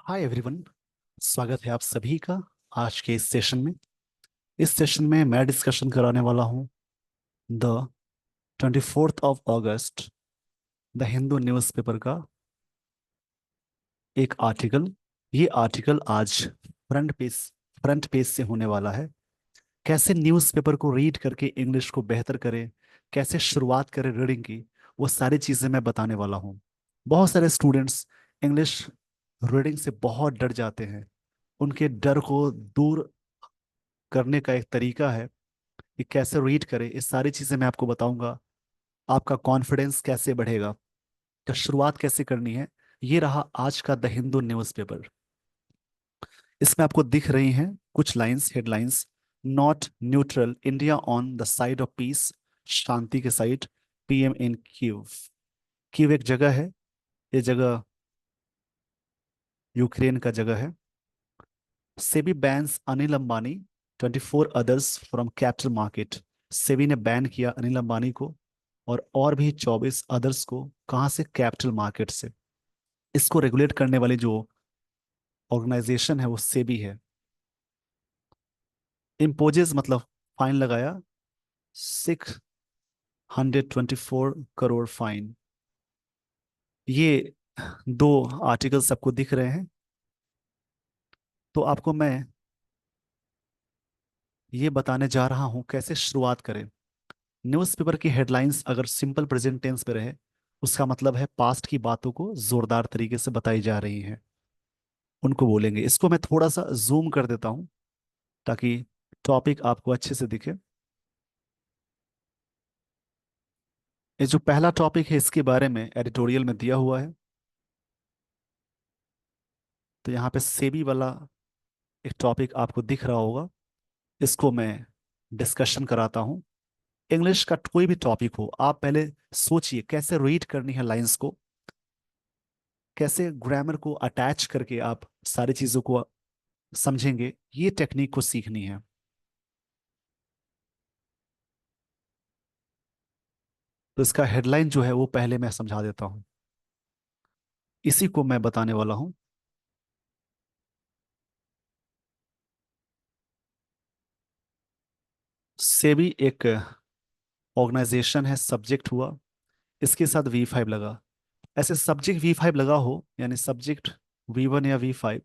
Hi everyone. स्वागत है आप सभी का आज के इस सेशन में। इस सेशन में मैं डिस्कशन कराने वाला हूँ the 24th of August the Hindu newspaper का एक आर्टिकल। ये आर्टिकल आज फ्रंट पेज से होने वाला है। कैसे न्यूज़पेपर को रीड करके इंग्लिश को बेहतर करें, कैसे शुरुआत करें रीडिंग की, वो सारी चीज़ें मैं बताने वाला हूँ। बहुत सारे स्टूडेंट्स इंग्लिश रीडिंग से बहुत डर जाते हैं। उनके डर को दूर करने का एक तरीका है कि कैसे रीड करें। इस सारी चीज़ें मैं आपको बताऊंगा। आपका कॉन्फिडेंस कैसे बढ़ेगा, तो शुरुआत कैसे करनी है। ये रहा आज का द हिंदू न्यूज़पेपर। इसमें आपको दिख रही हैं कुछ lines, headlines. Not neutral, India on the side of peace. शांति के side, PM in Kyiv. Kyiv एक जगह है, ये जगह यूक्रेन का जगह है। SEBI bans Anil Ambani 24 others from capital market. SEBI ने बैन किया अनिल अंबानी को और भी 24 अदर्स को। कहाँ से? कैपिटल मार्केट से। इसको रेगुलेट करने वाली जो ऑर्गेनाइजेशन है वो सेबी है। इम्पोजेस मतलब फाइन लगाया, 624 करोड़ फाइन। ये दो आर्टिकल सबको दिख रहे हैं। तो आपको मैं ये बताने जा रहा हूं कैसे शुरुआत करें। न्यूज़पेपर की हेडलाइंस अगर सिंपल प्रेजेंट टेंस पे रहे, उसका मतलब है पास्ट की बातों को जोरदार तरीके से बताई जा रही हैं, उनको बोलेंगे। इसको मैं थोड़ा सा जूम कर देता हूं ताकि टॉपिक आपको अच्छे से दिखे। ये जो पहला टॉपिक है इसके बारे में एडिटोरियल में दिया हुआ है। तो यहाँ पे सेबी वाला एक टॉपिक आपको दिख रहा होगा, इसको मैं डिस्कशन कराता हूँ। इंग्लिश का कोई भी टॉपिक हो, आप पहले सोचिए कैसे रीड करनी है लाइंस को, कैसे ग्रामर को अटैच करके आप सारी चीजों को समझेंगे। ये टेक्निक को सीखनी है। तो इसका हेडलाइन जो है वो पहले मैं समझा देता हूँ, इसी को मैं बताने वाला हूँ। सेबी एक ऑर्गेनाइजेशन है, सब्जेक्ट हुआ, इसके साथ V5 लगा। ऐसे सब्जेक्ट V5 लगा हो, यानी सब्जेक्ट V1 या V5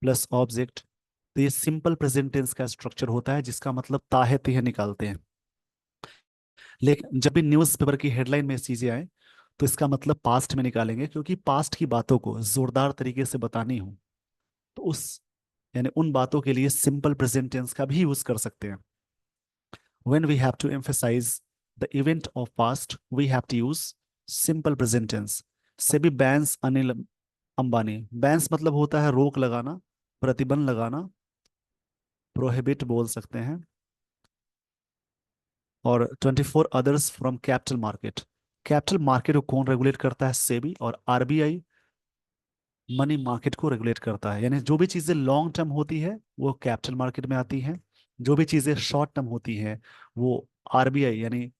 प्लस ऑब्जेक्ट, तो ये सिंपल प्रेजेंट टेंस का स्ट्रक्चर होता है, जिसका मतलब ताहे तहे निकालते हैं। लेकिन जब भी न्यूज़पेपर की हेडलाइन में चीजें आए तो इसका मतलब पास्ट में निकालेंगे, क्योंकि पास्ट की बातों को जोरदार तरीके से बतानी हो तो उस यानी उन बातों के लिए सिंपल प्रेजेंट टेंस का भी यूज कर सकते हैं। When we have to emphasize the event of past, we have to use simple present tense. SEBI bans Anil Ambani. Bans मतलब होता है रोक लगाना, प्रतिबंध लगाना, प्रोहिबिट बोल सकते हैं। और 24 others from capital market. Capital market को कौन रेगुलेट करता है? सेबी। और आरबीआई मनी मार्केट को रेगुलेट करता है। यानी जो भी चीजें लॉन्ग टर्म होती है वो कैपिटल मार्केट में आती हैं, जो भी चीजें शॉर्ट टर्म होती हैं वो आरबीआई यानी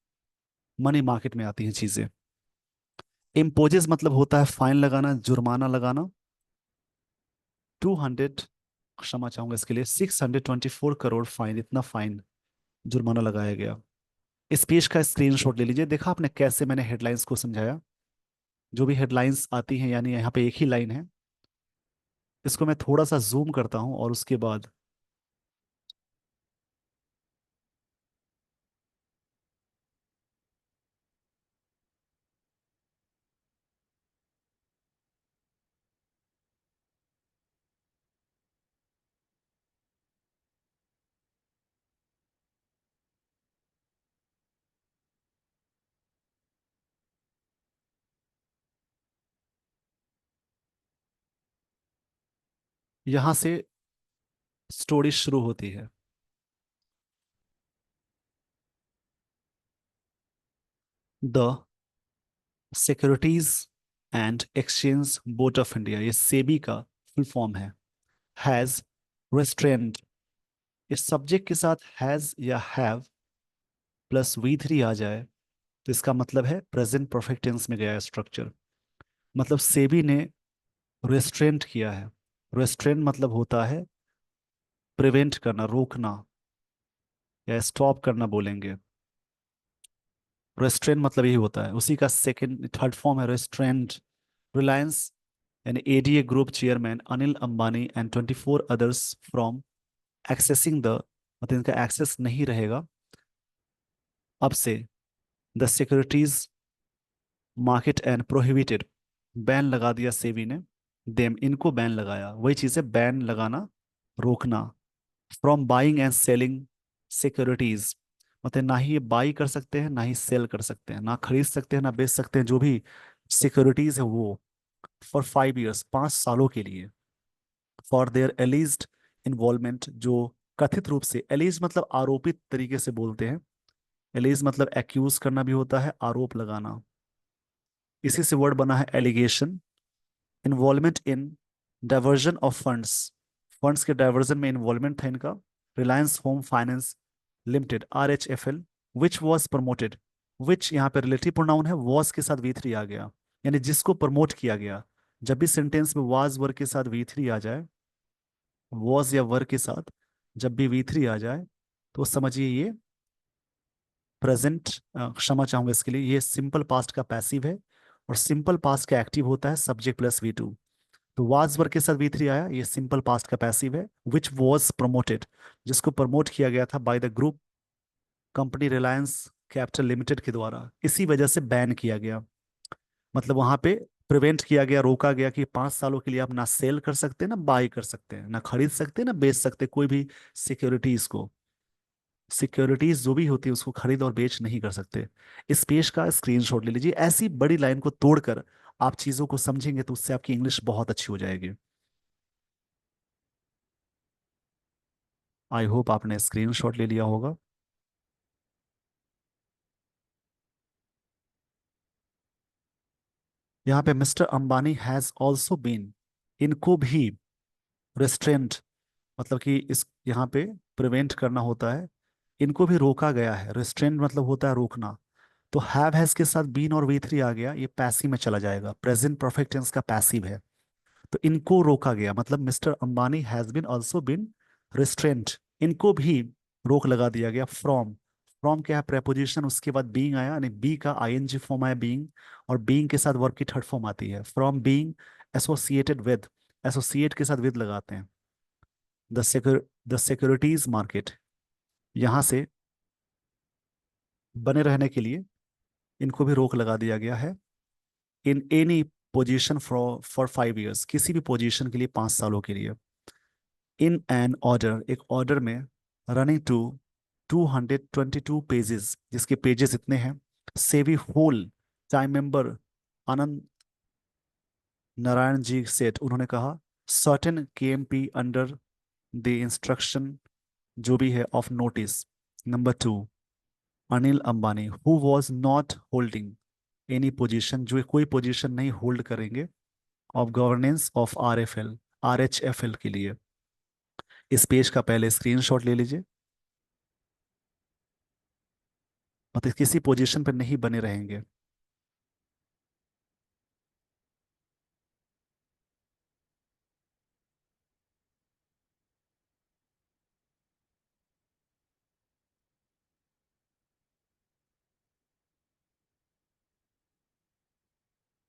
मनी मार्केट में आती हैं चीजें। इम्पोजेस मतलब होता है फाइन लगाना, जुर्माना लगाना। 200, क्षमा चाहूंगा इसके लिए, 624 करोड़ फाइन, इतना फाइन जुर्माना लगाया गया। इस पेज का स्क्रीनशॉट ले लीजिए। देखा आपने कैसे मैंने हेडलाइंस को समझाया? जो भी हेडलाइंस आती हैं, यानी यहाँ पे एक ही लाइन है, इसको मैं थोड़ा सा जूम करता हूँ और उसके बाद यहाँ से स्टोरी शुरू होती है। The securities and exchange board of India, ये सेबी का फुल फॉर्म है, हैज रेस्ट्रेंड। इस सब्जेक्ट के साथ हैज या हैव प्लस V3 आ जाए तो इसका मतलब है प्रेजेंट परफेक्ट टेंस में गया है स्ट्रक्चर। मतलब सेबी ने रेस्ट्रेंट किया है, रेस्ट्रेन मतलब होता है प्रिवेंट करना, रोकना, या स्टॉप करना बोलेंगे। रेस्ट्रेन मतलब यही होता है। उसी का सेकंड थर्ड फॉर्म है रेस्ट्रेंट। रिलायंस यानी ADA group chairman Anil Ambani and 24 others from accessing the, मतलब इनका एक्सेस नहीं रहेगा अब से, the securities market and prohibited, ban लगा दिया सेबी ने, देम इनको बैन लगाया, वही चीज़ है बैन लगाना, रोकना, from buying and selling securities, मतलब ना ही ये बाई कर सकते हैं ना ही सेल कर सकते हैं, ना खरीद सकते हैं ना बेच सकते हैं जो भी सिक्योरिटीज है वो, फॉर 5 years, 5 सालों के लिए, फॉर देयर एलिज्ड इन्वॉल्वमेंट, जो कथित रूप से, एलिज मतलब आरोपित तरीके से बोलते हैं, एलिज मतलब एक्यूज करना भी होता है, आरोप लगाना, इसी से वर्ड बना है allegation. Involvement in diversion of funds, funds के डाइवर्जन में इन्वॉल्वमेंट था इनका, Reliance home finance limited RHFL, which was promoted, which यहाँ पे रिलेटिव प्रोनाउन है, वॉज के साथ V3 आ गया, यानी जिसको प्रमोट किया गया। जब भी सेंटेंस में वाज वर्ग के साथ V3 आ जाए, वॉज या वर्ग के साथ जब भी V3 आ जाए, तो समझिए ये प्रेजेंट, क्षमा चाहूंगा इसके लिए, ये सिंपल पास्ट का पैसिव है, और सिंपल पास्ट का एक्टिव होता है सब्जेक्ट प्लस V2। तो वाज वर्ग के साथ V3 आया, ये सिंपल पास्ट का पैसिव है, विच वॉज प्रमोटेड, जिसको प्रमोट किया गया था by the group company Reliance capital limited के द्वारा, इसी वजह से बैन किया गया, मतलब वहां पे प्रिवेंट किया गया, रोका गया कि 5 सालों के लिए आप ना सेल कर सकते ना बाई कर सकते हैं, ना खरीद सकते ना बेच सकते कोई भी सिक्योरिटीज को, सिक्योरिटीज जो भी होती है उसको खरीद और बेच नहीं कर सकते। इस पेज का स्क्रीनशॉट ले लीजिए, ऐसी बड़ी लाइन को तोड़कर आप चीजों को समझेंगे तो उससे आपकी इंग्लिश बहुत अच्छी हो जाएगी। आई होप आपने स्क्रीनशॉट ले लिया होगा। यहाँ पे mister Ambani has also been, इनको भी रेस्ट्रेंट, मतलब कि इस यहाँ पे प्रिवेंट करना होता है, इनको भी रोका गया है, रेस्ट्रेंट मतलब होता है रोकना। तो हैव हैज के साथ बीन और V3 आ गया, ये पैसिव में चला जाएगा, प्रेजेंट परफेक्ट टेंस का पैसिव है। तो इनको रोका गया मतलब mister Ambani has been also been restraint, इनको भी रोक लगा दिया गया, फ्रॉम, फ्रॉम क्या है प्रेपोजिशन, उसके बाद बीइंग आया, यानी बी का ING फॉर्म आया बीइंग, और बीइंग के साथ वर्ब की थर्ड फॉर्म आती है, from being associated with, associate के साथ विद लगाते हैं, द सिक्योरिटीज मार्केट, यहां से बने रहने के लिए इनको भी रोक लगा दिया गया है, in any position for for 5 years, किसी भी पोजीशन के लिए 5 सालों के लिए, इन एन ऑर्डर, एक ऑर्डर में, रनिंग टू 222 पेजेस, जिसके पेजेस इतने हैं, सेवी होल टाइम मेंबर आनंद नारायण जी सेठ, उन्होंने कहा, certain KMP under the instruction, जो भी है of notice, number 2, Anil Ambani who was not holding any position, जो कोई पोजीशन नहीं होल्ड करेंगे, ऑफ गवर्नेंस ऑफ RHFL के लिए। इस पेज का पहले स्क्रीनशॉट ले लीजिए, मतलब किसी पोजीशन पर नहीं बने रहेंगे।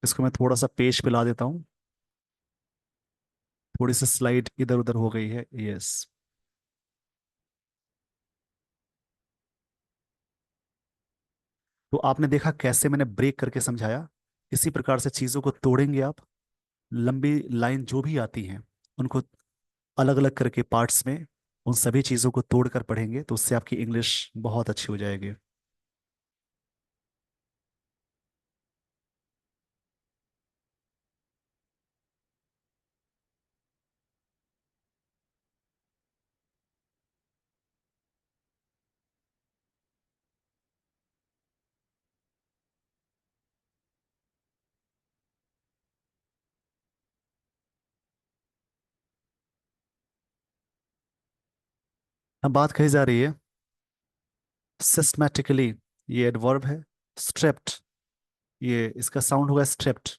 इसको मैं थोड़ा सा पेज पे ला देता हूँ, थोड़ी सी स्लाइड इधर उधर हो गई है, यस। तो आपने देखा कैसे मैंने ब्रेक करके समझाया, इसी प्रकार से चीजों को तोड़ेंगे आप, लंबी लाइन जो भी आती हैं उनको अलग अलग करके पार्ट्स में, उन सभी चीजों को तोड़कर पढ़ेंगे तो उससे आपकी इंग्लिश बहुत अच्छी हो जाएगी। अब बात कही जा रही है सिस्टमैटिकली, ये एडवर्ब है, स्ट्रेप्ट, ये इसका साउंड होगा स्ट्रेप्ट,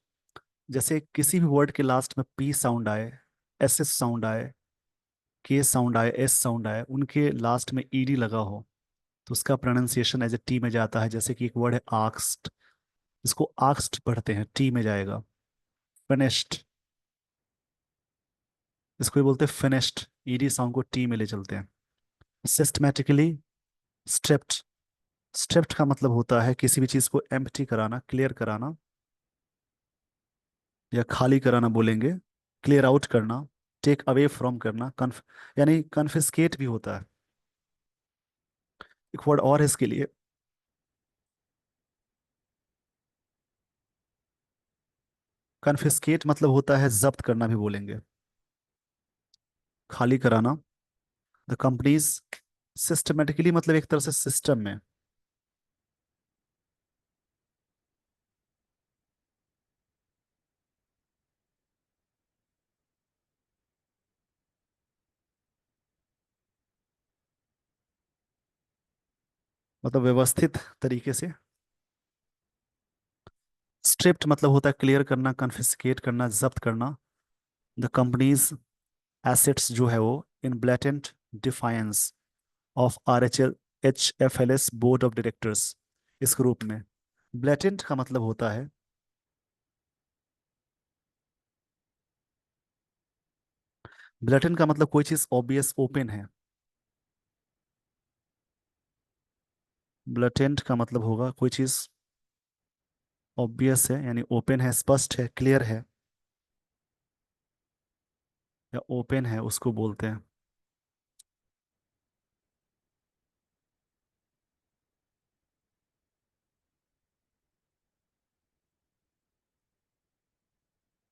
जैसे किसी भी वर्ड के लास्ट में P साउंड आए, एस एस साउंड आए, के साउंड आए, एस साउंड आए, उनके लास्ट में ईडी लगा हो, तो उसका प्रोनाउंसिएशन एज ए टी में जाता है। जैसे कि एक वर्ड है आक्स्ट, इसको आक्स्ट पढ़ते हैं, टी में जाएगा। फिनिश्ड, इसको भी बोलते हैं फिनिश्ड, ईडी साउंड को टी में ले चलते हैं। सिस्टमेटिकली स्ट्रिप्ड, स्ट्रिप्ड का मतलब होता है किसी भी चीज को एम्प्टी कराना, क्लियर कराना, या खाली कराना बोलेंगे, क्लियर आउट करना, टेक अवे फ्रॉम करना, कन्फ यानी कन्फिस्केट भी होता है। एक वर्ड और है इसके लिए, कन्फिस्केट मतलब होता है जब्त करना भी बोलेंगे, खाली कराना। द कंपनीज, सिस्टमेटिकली मतलब एक तरह से सिस्टम में, मतलब व्यवस्थित तरीके से। स्ट्रिप्ट मतलब होता है क्लियर करना, कन्फिस्केट करना, जब्त करना। द कंपनीज एसेट्स जो है वो in blatant defiance of RHFLS board of directors, इस ग्रुप में। ब्लैटेंट का मतलब होता है, ब्लैटेंट का मतलब कोई चीज ऑब्वियस ओपन है। ब्लैटेंट का मतलब होगा कोई चीज ऑब्वियस है, यानी ओपन है, स्पष्ट है, क्लियर है, या ओपन है, उसको बोलते हैं।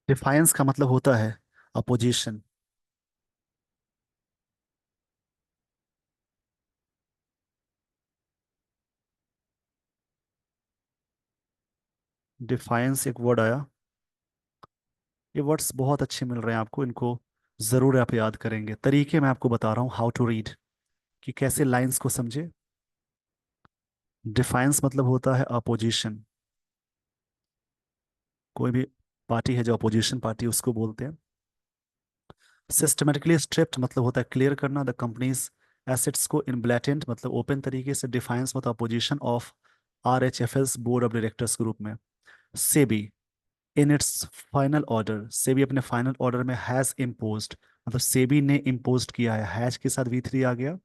डिफायंस का मतलब होता है अपोजिशन। डिफायंस एक वर्ड आया, ये वर्ड्स बहुत अच्छे मिल रहे हैं आपको, इनको जरूर आप याद करेंगे। तरीके मैं आपको बता रहा हूँ हाउ टू रीड, कि कैसे लाइंस को समझे। डिफायंस मतलब होता है अपोजिशन, कोई भी पार्टी है जो अपोजिशन पार्टी, उसको बोलते हैं। सिस्टमेटिकली स्ट्रिप्ट मतलब होता है क्लियर करना द कंपनीज एसेट्स को इन ब्लैटेंट मतलब ओपन तरीके से। डिफायंस मतलब opposition of RHFL's board of directors group में। SEBI in its final order, SEBI अपने फाइनल ऑर्डर में हैज इम्पोज्ड, मतलब सेबी ने इम्पोज्ड किया है, हैज के साथ V3 आ गया,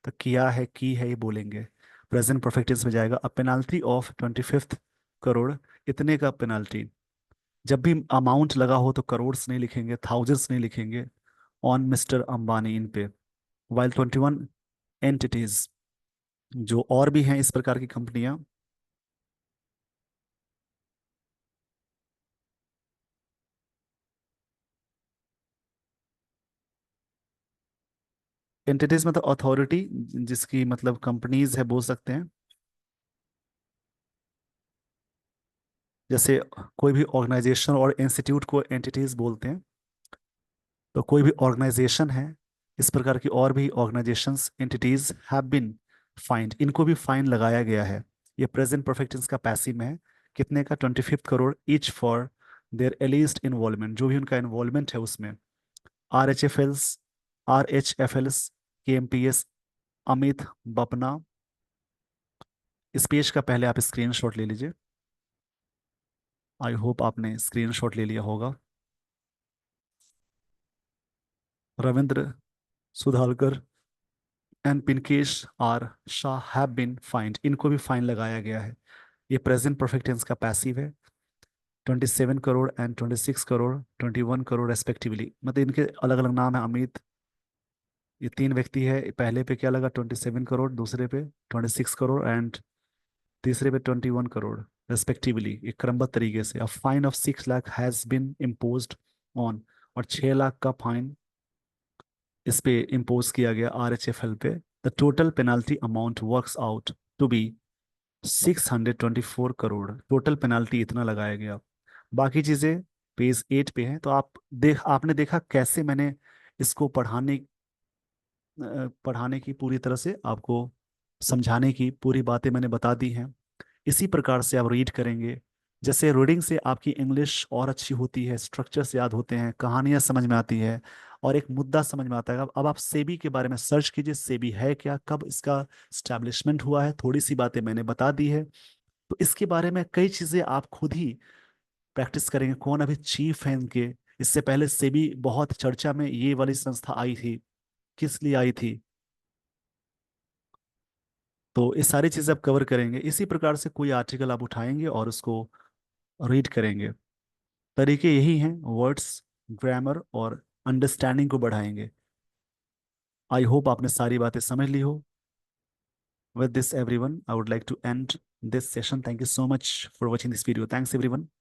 तो किया है, की है, ये बोलेंगे। प्रेजेंट परफेक्ट टेंस में जाएगा। अ पेनाल्टी ऑफ 25th करोड़, इतने का पेनाल्टी। जब भी अमाउंट लगा हो तो करोड़्स नहीं लिखेंगे, थाउजेंड्स नहीं लिखेंगे, ऑन मिस्टर अंबानी, इन पे। वाइल 21 एंटिटीज, जो और भी हैं इस प्रकार की कंपनियां। एंटिटीज मतलब अथॉरिटी, जिसकी मतलब कंपनीज है बोल सकते हैं। जैसे कोई भी ऑर्गेनाइजेशन और इंस्टीट्यूट को एंटिटीज बोलते हैं, तो कोई भी ऑर्गेनाइजेशन है, इस प्रकार की और भी organisations, entities have been fined, इनको भी फाइन लगाया गया है। ये प्रेजेंट परफेक्ट टेंस का पैसिव में है। कितने का? 25th crore each for their illicit involvement, जो भी उनका इन्वॉल्वमेंट है उसमें। RHFLs, RHFLs, KMPS, Amit, बपना। इस पेज का पहले आप स्क्रीनशॉट ले लीजिए। आई होप आपने स्क्रीनशॉट ले लिया होगा। Ravindra Sudhakar and Pinkesh R Shah have been fined, इनको भी फाइन लगाया गया है। ये प्रेजेंट परफेक्ट टेंस का पैसिव है। 27 करोड़ एंड 26 करोड़, 21 करोड़ रेस्पेक्टिवली, मतलब इनके अलग अलग नाम है। अमित, ये तीन व्यक्ति है। पहले पे क्या लगा? 27 करोड़, दूसरे पे 26 करोड़, एंड तीसरे पे 21 करोड़ रेस्पेक्टिवली, एक क्रमबद्ध तरीके से। A fine of 6 lakh has been imposed on, और 6 लाख का फाइन इस पे इम्पोज किया गया RHFL पे। The total penalty amount works out to be 624 crore, total penalty इतना लगाया गया। बाकी चीजें पेज 8 पे हैं, तो आपने देखा कैसे मैंने इसको पढ़ाने की पूरी तरह से आपको समझाने की पूरी बातें मैंने बता दी हैं। इसी प्रकार से आप रीड करेंगे। जैसे रीडिंग से आपकी इंग्लिश और अच्छी होती है, स्ट्रक्चर्स याद होते हैं, कहानियां समझ में आती है, और एक मुद्दा समझ में आता है। अब आप सेबी के बारे में सर्च कीजिए, सेबी है क्या, कब इसका स्टैब्लिशमेंट हुआ है, थोड़ी सी बातें मैंने बता दी है। तो इसके बारे में कई चीजें आप खुद ही प्रैक्टिस करेंगे, कौन अभी चीफ है इनके, इससे पहले सेबी बहुत चर्चा में ये वाली संस्था आई थी, किस लिए आई थी। तो ये सारी चीजें आप कवर करेंगे। इसी प्रकार से कोई आर्टिकल आप उठाएंगे और उसको रीड करेंगे। तरीके यही हैं, वर्ड्स, ग्रामर और अंडरस्टैंडिंग को बढ़ाएंगे। आई होप आपने सारी बातें समझ ली हो। With this, everyone, I would like to end this session. Thank you so much for watching this video. Thanks, everyone.